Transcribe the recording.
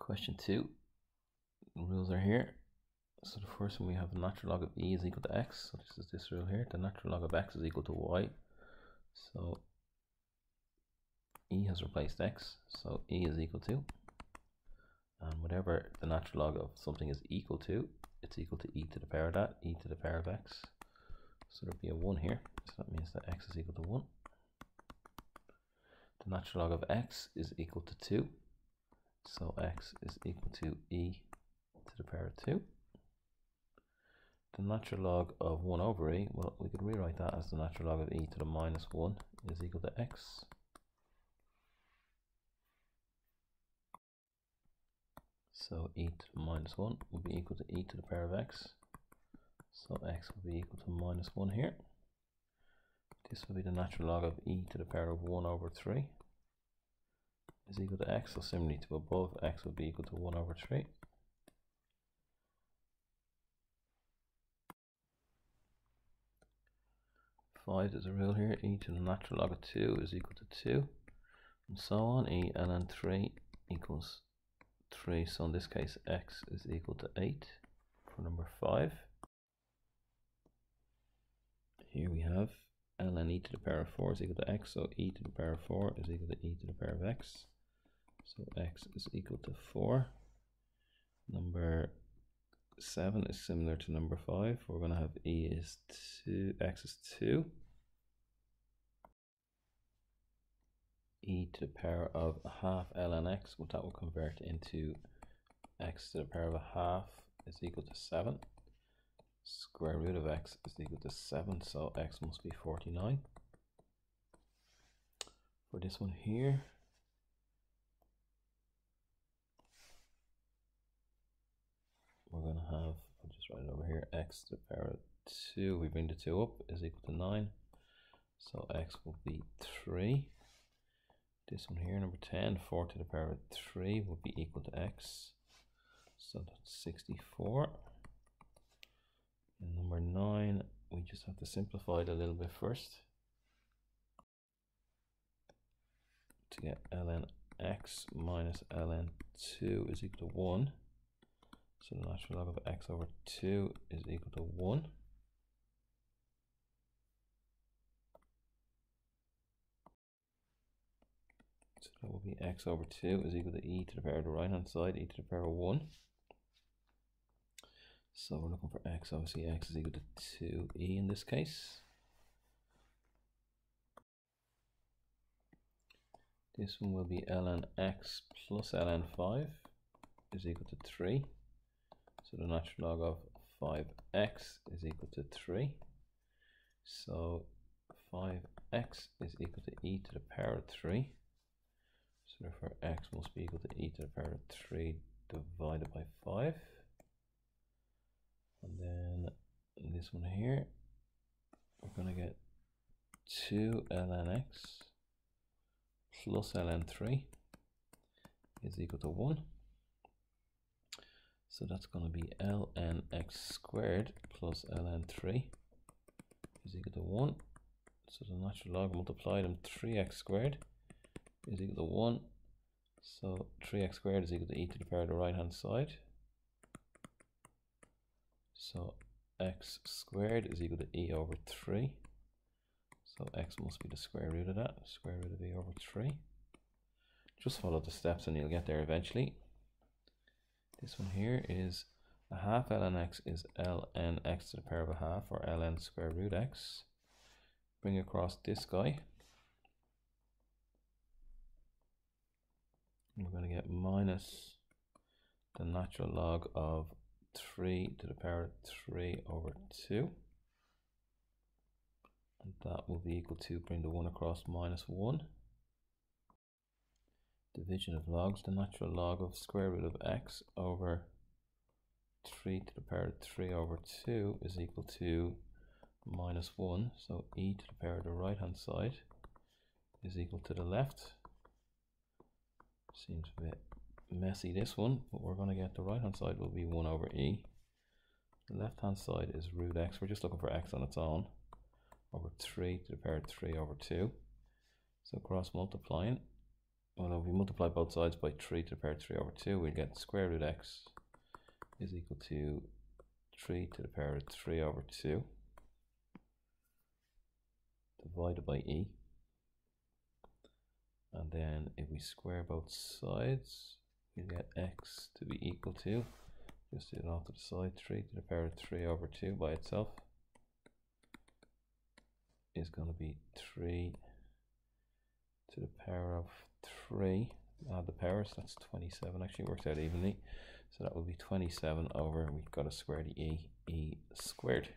Question 2, the rules are here. So the first one, we have the natural log of e is equal to x. So this is this rule here. The natural log of x is equal to y. So e has replaced x. So e is equal to, and whatever the natural log of something is equal to, it's equal to e to the power of that, e to the power of x. So there'll be a 1 here. So that means that x is equal to 1. The natural log of x is equal to 2. So x is equal to e to the power of 2. The natural log of 1 over e, well, we could rewrite that as the natural log of e to the minus 1 is equal to x. So e to the minus 1 will be equal to e to the power of x. So x will be equal to minus 1 here. This will be the natural log of e to the power of 1 over 3 is equal to x. So similarly to above, x will be equal to 1 over 3. There's a rule here, e to the natural log of 2 is equal to 2, and so on. E ln 3 equals 3, so in this case x is equal to 8 for number 5. Here we have ln e to the power of 4 is equal to x, so e to the power of 4 is equal to e to the power of x, so x is equal to 4. Number 7 is similar to number 5. We're going to have e is 2, x is 2. E to the power of half ln x, well, that will convert into x to the power of a half is equal to 7. Square root of x is equal to 7, so x must be 49. For this one here, we're going to have, I'll just write it over here, x to the power of 2, we bring the 2 up, is equal to 9. So x will be 3. This one here, number 10, 4 to the power of 3 will be equal to x. So that's 64. And number 9, we just have to simplify it a little bit first to get ln x minus ln 2 is equal to 1. So the natural log of x over 2 is equal to 1. So that will be x over 2 is equal to e to the power of the right hand side, e to the power of 1. So we're looking for x, obviously x is equal to 2e in this case. This one will be ln x plus ln 5 is equal to 3. So the natural log of 5x is equal to 3. So 5x is equal to e to the power of 3. So therefore x must be equal to e to the power of 3 divided by 5. And then in this one here, we're going to get 2 ln x plus ln 3 is equal to 1. So that's going to be ln x squared plus ln 3 is equal to 1. So the natural log multiplied in 3x squared is equal to 1. So 3x squared is equal to e to the power of the right hand side. So x squared is equal to e over 3. So x must be the square root of that, square root of e over 3. Just follow the steps and you'll get there eventually. This one here is a half ln x is ln x to the power of a half, or ln square root x. Bring across this guy. And we're going to get minus the natural log of 3 to the power of 3 over 2. And that will be equal to, bring the 1 across, minus 1. Division of logs, the natural log of square root of x over 3 to the power of 3 over 2 is equal to minus 1. So e to the power of the right hand side is equal to the left. Seems a bit messy this one, but we're going to get the right hand side will be 1 over e. The left hand side is root x. We're just looking for x on its own, over 3 to the power of 3 over 2. So cross multiplying, well, if we multiply both sides by 3 to the power 3 over 2, we'll get square root x is equal to 3 to the power of 3 over 2 divided by e. And then if we square both sides, we get x to be equal to, just do it off to the side, 3 to the power of 3 over 2 by itself is going to be 3 to the power of 3. Add the powers, that's 27, actually works out evenly. So that will be 27 over, we've got to square the e squared.